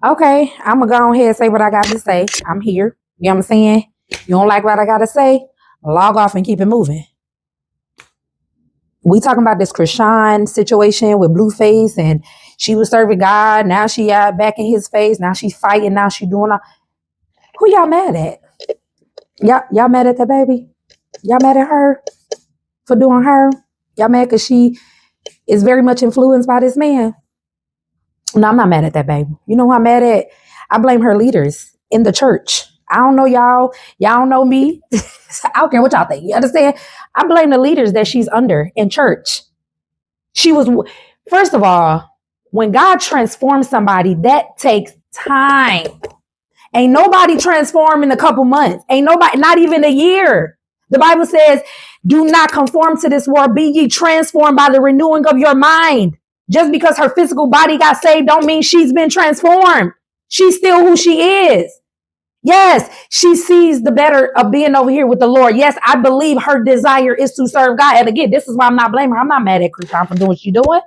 Okay, I'm gonna go ahead and say what I got to say. I'm here. You know what I'm saying? You don't like what I gotta say? Log off and keep it moving. We talking about this Chrisean situation with Blueface, and she was serving God. Now she out back in his face. Now she's fighting. Now she doing all. Who y'all mad at? Y'all mad at that baby? Y'all mad at her for doing her? Y'all mad because she is very much influenced by this man? No, I'm not mad at that baby. You know who I'm mad at? I blame her leaders in the church. I don't know y'all. Y'all don't know me. I don't care what y'all think. You understand? I blame the leaders that she's under in church. She was, first of all, when God transforms somebody, that takes time. Ain't nobody transformed in a couple months. Ain't nobody, not even a year. The Bible says, do not conform to this world. Be ye transformed by the renewing of your mind. Just because her physical body got saved don't mean she's been transformed. She's still who she is. Yes, she sees the better of being over here with the Lord. Yes, I believe her desire is to serve God. And again, this is why I'm not blaming her. I'm not mad at Chrisean for doing what she's doing.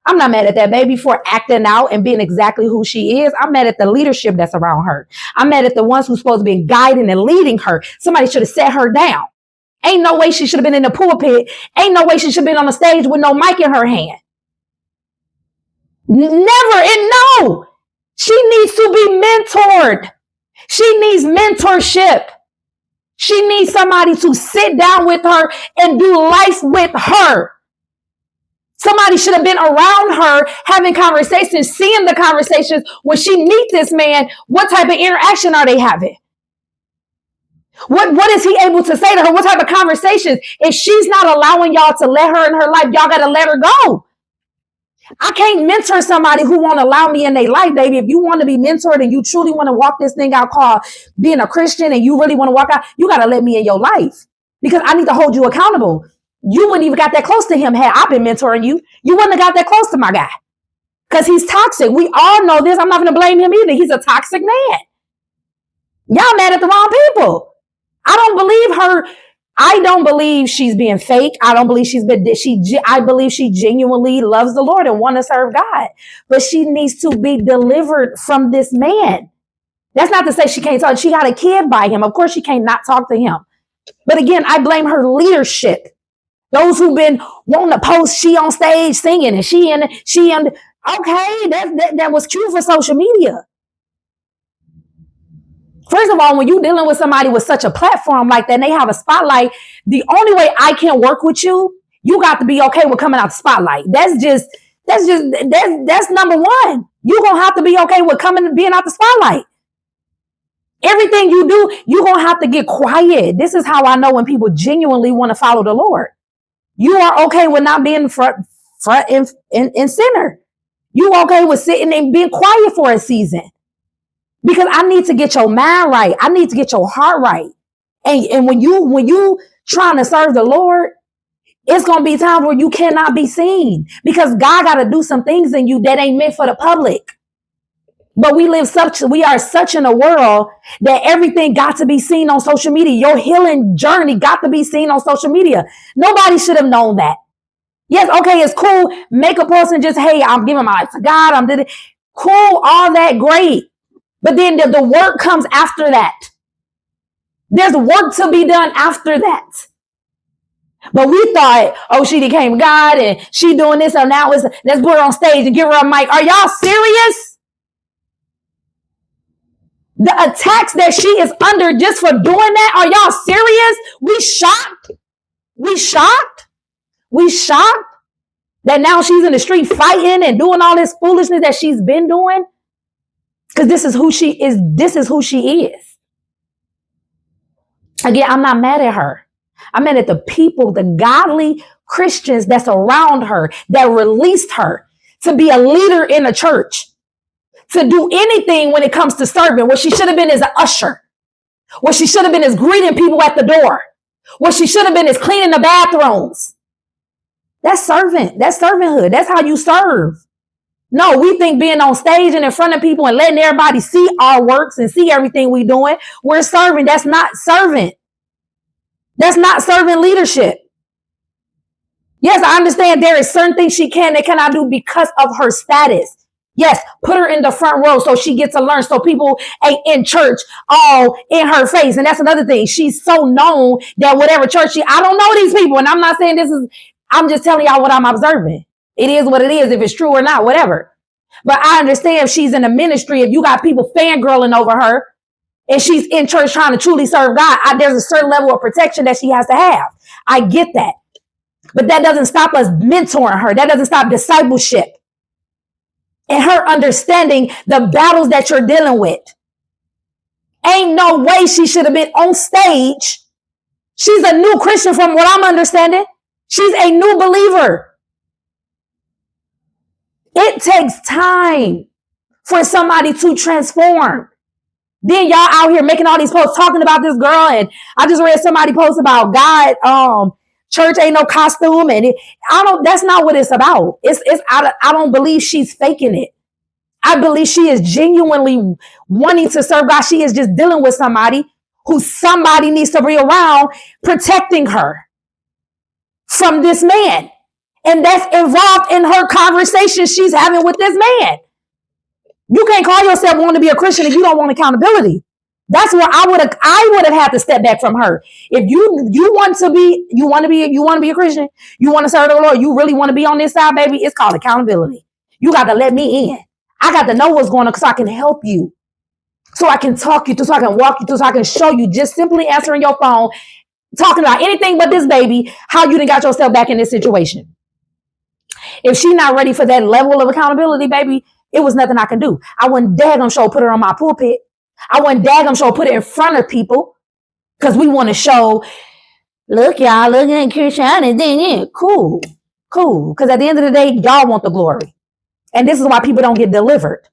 I'm not mad at that baby for acting out and being exactly who she is. I'm mad at the leadership that's around her. I'm mad at the ones who's supposed to be guiding and leading her. Somebody should have set her down. Ain't no way she should have been in the pulpit. Ain't no way she should have been on the stage with no mic in her hand. Never and no. She needs to be mentored. She needs mentorship. She needs somebody to sit down with her and do life with her. Somebody should have been around her having conversations, seeing the conversations. When she meets this man, what type of interaction are they having? What is he able to say to her? What type of conversations? If she's not allowing y'all to let her in her life, y'all got to let her go. I can't mentor somebody who won't allow me in their life, baby. If you want to be mentored and you truly want to walk this thing out called being a Christian and you really want to walk out, you got to let me in your life because I need to hold you accountable. You wouldn't even got that close to him had I been mentoring you. You wouldn't have got that close to my guy because he's toxic. We all know this. I'm not going to blame him either. He's a toxic man. Y'all mad at the wrong people. I don't believe her. I don't believe she's being fake. I don't believe I believe she genuinely loves the Lord and wants to serve God. But she needs to be delivered from this man. That's not to say she can't talk. She got a kid by him. Of course she can't not talk to him. But again, I blame her leadership. Those who've been wanting to post she on stage singing and she and okay, that was cute for social media. First of all, when you're dealing with somebody with such a platform like that and they have a spotlight, the only way I can work with you, you got to be okay with coming out the spotlight. That's number one. You're going to have to be okay with being out the spotlight. Everything you do, you're going to have to get quiet. This is how I know when people genuinely want to follow the Lord. You are okay with not being front and center. You okay with sitting and being quiet for a season. Because I need to get your mind right. I need to get your heart right. And when you trying to serve the Lord, it's going to be times where you cannot be seen because God got to do some things in you that ain't meant for the public. But we are such in a world that everything got to be seen on social media. Your healing journey got to be seen on social media. Nobody should have known that. Yes, okay, it's cool. Make a post and just, hey, I'm giving my life to God. I'm doing it. Cool, all that, great. But then the work comes after that. There's work to be done after that. But we thought, oh, she became God and she doing this, so now let's put her on stage and give her a mic. Are y'all serious? The attacks that she is under just for doing that, are y'all serious? We shocked? We shocked that now she's in the street fighting and doing all this foolishness that she's been doing? Because this is who she is. This is who she is. Again, I'm not mad at her. I'm mad at the people, the godly Christians that's around her that released her to be a leader in a church, to do anything when it comes to serving. What she should have been is an usher. What she should have been is greeting people at the door. What she should have been is cleaning the bathrooms. That's servant. That's servanthood. That's how you serve. No, we think being on stage and in front of people and letting everybody see our works and see everything we doing, we're serving. That's not servant. That's not servant leadership. Yes, I understand there is certain things she can and cannot do because of her status. Yes, put her in the front row so she gets to learn. So people ain't in church all in her face. And that's another thing. She's so known that whatever church I don't know these people. And I'm not saying I'm just telling y'all what I'm observing. It is what it is, if it's true or not, whatever. But I understand if she's in a ministry, if you got people fangirling over her and she's in church trying to truly serve God, there's a certain level of protection that she has to have. I get that. But that doesn't stop us mentoring her. That doesn't stop discipleship and her understanding the battles that you're dealing with. Ain't no way she should have been on stage. She's a new Christian from what I'm understanding. She's a new believer. It takes time for somebody to transform. Then y'all out here making all these posts talking about this girl, and I just read somebody post about God, church ain't no costume, and that's not what it's about. I don't believe she's faking it. I believe she is genuinely wanting to serve God. She is just dealing with somebody who somebody needs to be around protecting her from this man. And that's involved in her conversation she's having with this man. You can't call yourself wanting to be a Christian if you don't want accountability. That's where I would have had to step back from her. If you want to be a Christian, you want to serve the Lord, you really want to be on this side, baby, it's called accountability. You got to let me in. I got to know what's going on so I can help you. So I can talk you through, so I can walk you through, so I can show you, just simply answering your phone, talking about anything but this baby, how you done got yourself back in this situation. If she's not ready for that level of accountability, baby, it was nothing I could do. I wouldn't daggum show put her on my pulpit. I wouldn't daggum show put it in front of people because we want to show, look, y'all, look at Chrisean, and then, yeah, cool. Because at the end of the day, y'all want the glory. And this is why people don't get delivered.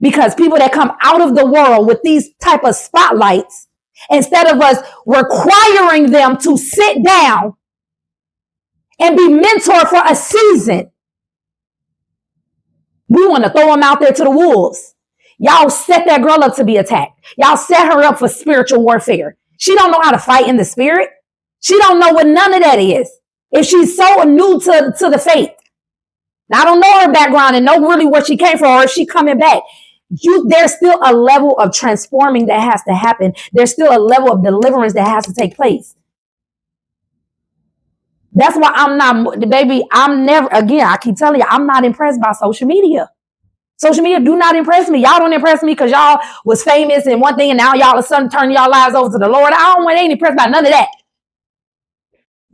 Because people that come out of the world with these type of spotlights, instead of us requiring them to sit down and be mentored for a season, we want to throw them out there to the wolves. Y'all set that girl up to be attacked. Y'all set her up for spiritual warfare. She don't know how to fight in the spirit. She don't know what none of that is. If she's so new to the faith. Now, I don't know her background and know really where she came from or if she coming back. There's still a level of transforming that has to happen. There's still a level of deliverance that has to take place. That's why I keep telling you, I'm not impressed by social media. Social media do not impress me. Y'all don't impress me because y'all was famous and one thing and now y'all all of a sudden turn y'all lives over to the Lord. Ain't impressed by none of that.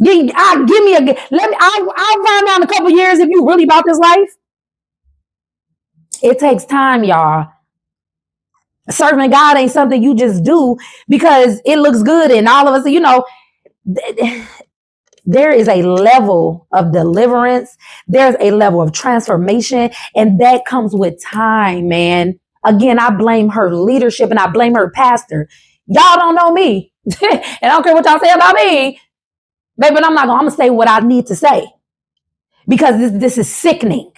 I'll find out in a couple of years if you really about this life. It takes time, y'all. Serving God ain't something you just do because it looks good and all of us, there is a level of deliverance. There's a level of transformation, and that comes with time, man. Again, I blame her leadership and I blame her pastor. Y'all don't know me. And I don't care what y'all say about me. Baby, but I'm going to say what I need to say because this is sickening.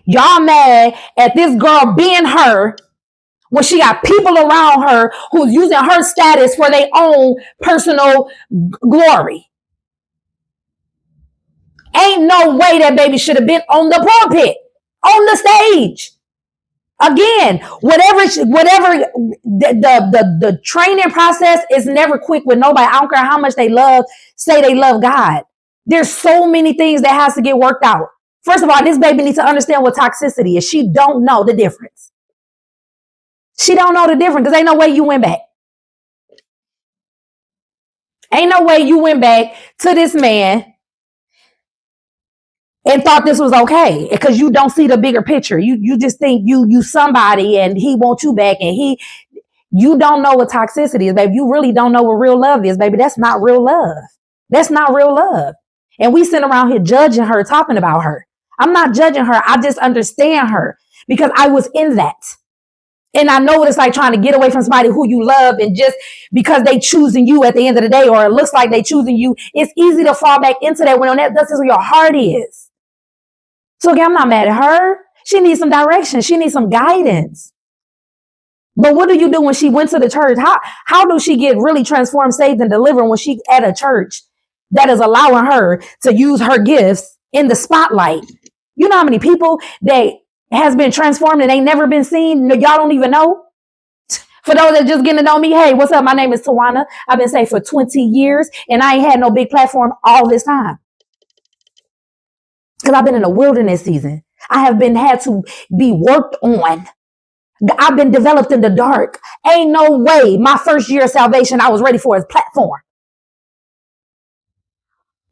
Y'all mad at this girl being her when she got people around her who's using her status for their own personal glory. Ain't no way that baby should have been on the pulpit, on the stage. Again, whatever the training process is never quick with nobody. I don't care how much they say they love God. There's so many things that has to get worked out. First of all, this baby needs to understand what toxicity is. She don't know the difference. She don't know the difference because ain't no way you went back. Ain't no way you went back to this man and thought this was okay because you don't see the bigger picture. You just think you somebody and he wants you back and you don't know what toxicity is, baby. You really don't know what real love is, baby. That's not real love. That's not real love. And we sit around here judging her, talking about her. I'm not judging her. I just understand her because I was in that. And I know what it's like trying to get away from somebody who you love and just because they choosing you at the end of the day, or it looks like they choosing you, it's easy to fall back into that when that's just where your heart is. So again, I'm not mad at her. She needs some direction. She needs some guidance. But what do you do when she went to the church? How do she get really transformed, saved, and delivered when she's at a church that is allowing her to use her gifts in the spotlight? You know how many people has been transformed and ain't never been seen. Y'all don't even know. For those that just getting to know me, hey, what's up? My name is Tawana. I've been saved for 20 years and I ain't had no big platform all this time. Because I've been in a wilderness season. I have been had to be worked on. I've been developed in the dark. Ain't no way my first year of salvation I was ready for his platform.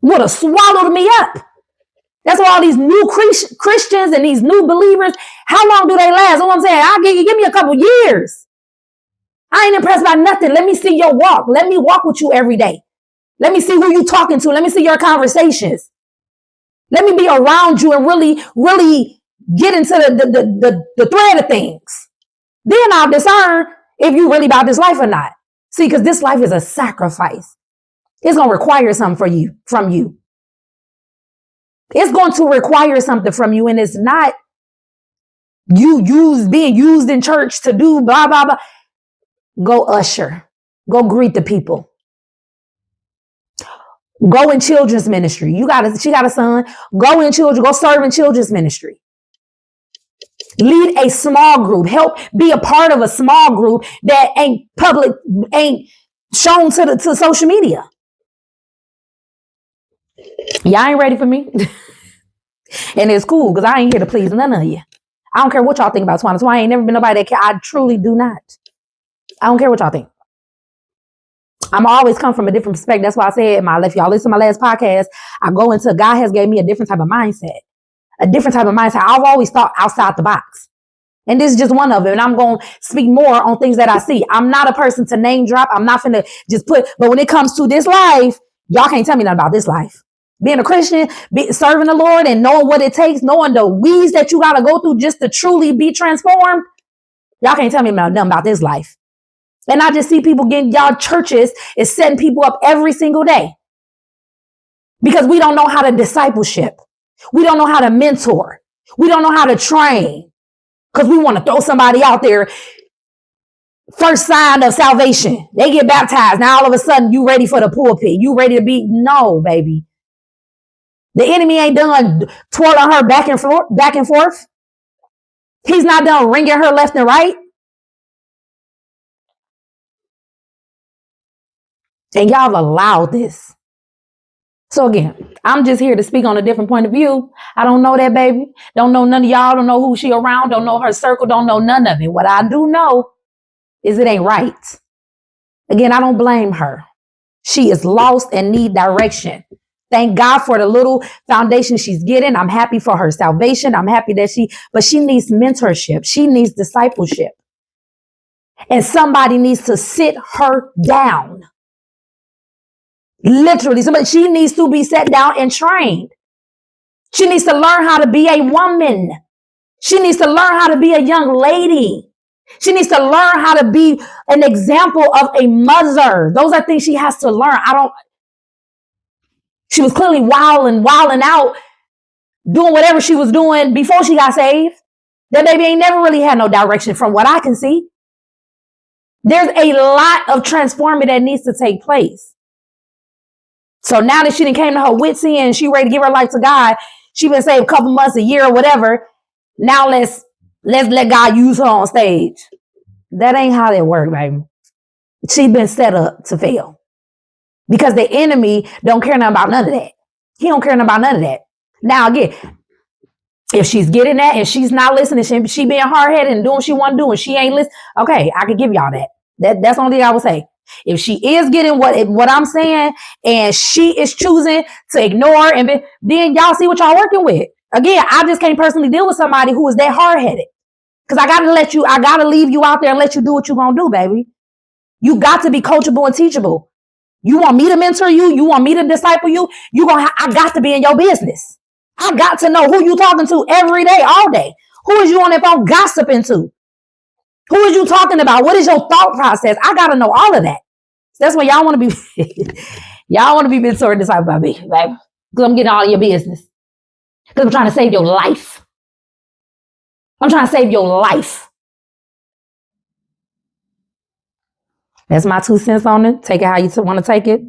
Would have swallowed me up. That's why all these new Christians and these new believers, how long do they last? That's what I'm saying. I'll give me a couple years. I ain't impressed by nothing. Let me see your walk. Let me walk with you every day. Let me see who you talking to. Let me see your conversations. Let me be around you and really, really get into the thread of things. Then I'll discern if you really about this life or not. See, because this life is a sacrifice. It's going to require something from you. It's going to require something from you. And it's not being used in church to do blah, blah, blah. Go usher. Go greet the people. Go in children's ministry. She got a son. Go in children. Go serve in children's ministry. Lead a small group. Help be a part of a small group that ain't public, ain't shown to social media. Y'all ain't ready for me. And it's cool because I ain't here to please none of you. I don't care what y'all think about Tawana. So I ain't never been nobody that care. I truly do not. I don't care what y'all think. I'm always come from a different perspective. That's why I said, if y'all listen to my last podcast, I go into, God has gave me a different type of mindset. A different type of mindset. I've always thought outside the box. And this is just one of them. And I'm going to speak more on things that I see. I'm not a person to name drop. I'm not finna just but when it comes to this life, y'all can't tell me nothing about this life. Being a Christian, serving the Lord and knowing what it takes, knowing the weeds that you got to go through just to truly be transformed. Y'all can't tell me nothing about this life. And I just see people y'all churches is setting people up every single day. Because we don't know how to discipleship. We don't know how to mentor. We don't know how to train. Because we want to throw somebody out there. First sign of salvation. They get baptized. Now all of a sudden you ready for the pulpit. You ready to be? No, baby. The enemy ain't done twirling her back and forth. He's not done ringing her left and right. And y'all allowed this. So again, I'm just here to speak on a different point of view. I don't know that baby. Don't know none of y'all. Don't know who she around. Don't know her circle. Don't know none of it. What I do know is it ain't right. Again, I don't blame her. She is lost and need direction. Thank God for the little foundation she's getting. I'm happy for her salvation. I'm happy that but she needs mentorship. She needs discipleship. And somebody needs to sit her down. Literally, she needs to be set down and trained. She needs to learn how to be a woman. She needs to learn how to be a young lady. She needs to learn how to be an example of a mother. Those are things she has to learn. She was clearly wilding out, doing whatever she was doing before she got saved. That baby ain't never really had no direction from what I can see. There's a lot of transforming that needs to take place. So now that she done came to her wits end and she ready to give her life to God, she been saved a couple months, a year or whatever. Now let's let God use her on stage. That ain't how that work, baby. She been set up to fail. Because the enemy don't care nothing about none of that. He don't care nothing about none of that. Now again, if she's getting that and she's not listening, she being hard-headed and doing what she want to do and she ain't listening, okay, I could give y'all that. That's the only thing I would say. If she is getting what I'm saying and she is choosing to ignore then y'all see what y'all working with. Again, I just can't personally deal with somebody who is that hard-headed. Because I got to leave you out there and let you do what you're going to do, baby. You got to be coachable and teachable. You want me to mentor you? You want me to disciple you? I got to be in your business. I got to know who you talking to every day, all day. Who is you on that phone gossiping to? Who is you talking about? What is your thought process? I got to know all of that. That's why y'all want to be, y'all want to be mentored and discipled by me, baby. Because I'm getting all of your business. Because I'm trying to save your life. I'm trying to save your life. That's my 2 cents on it. Take it how you want to take it.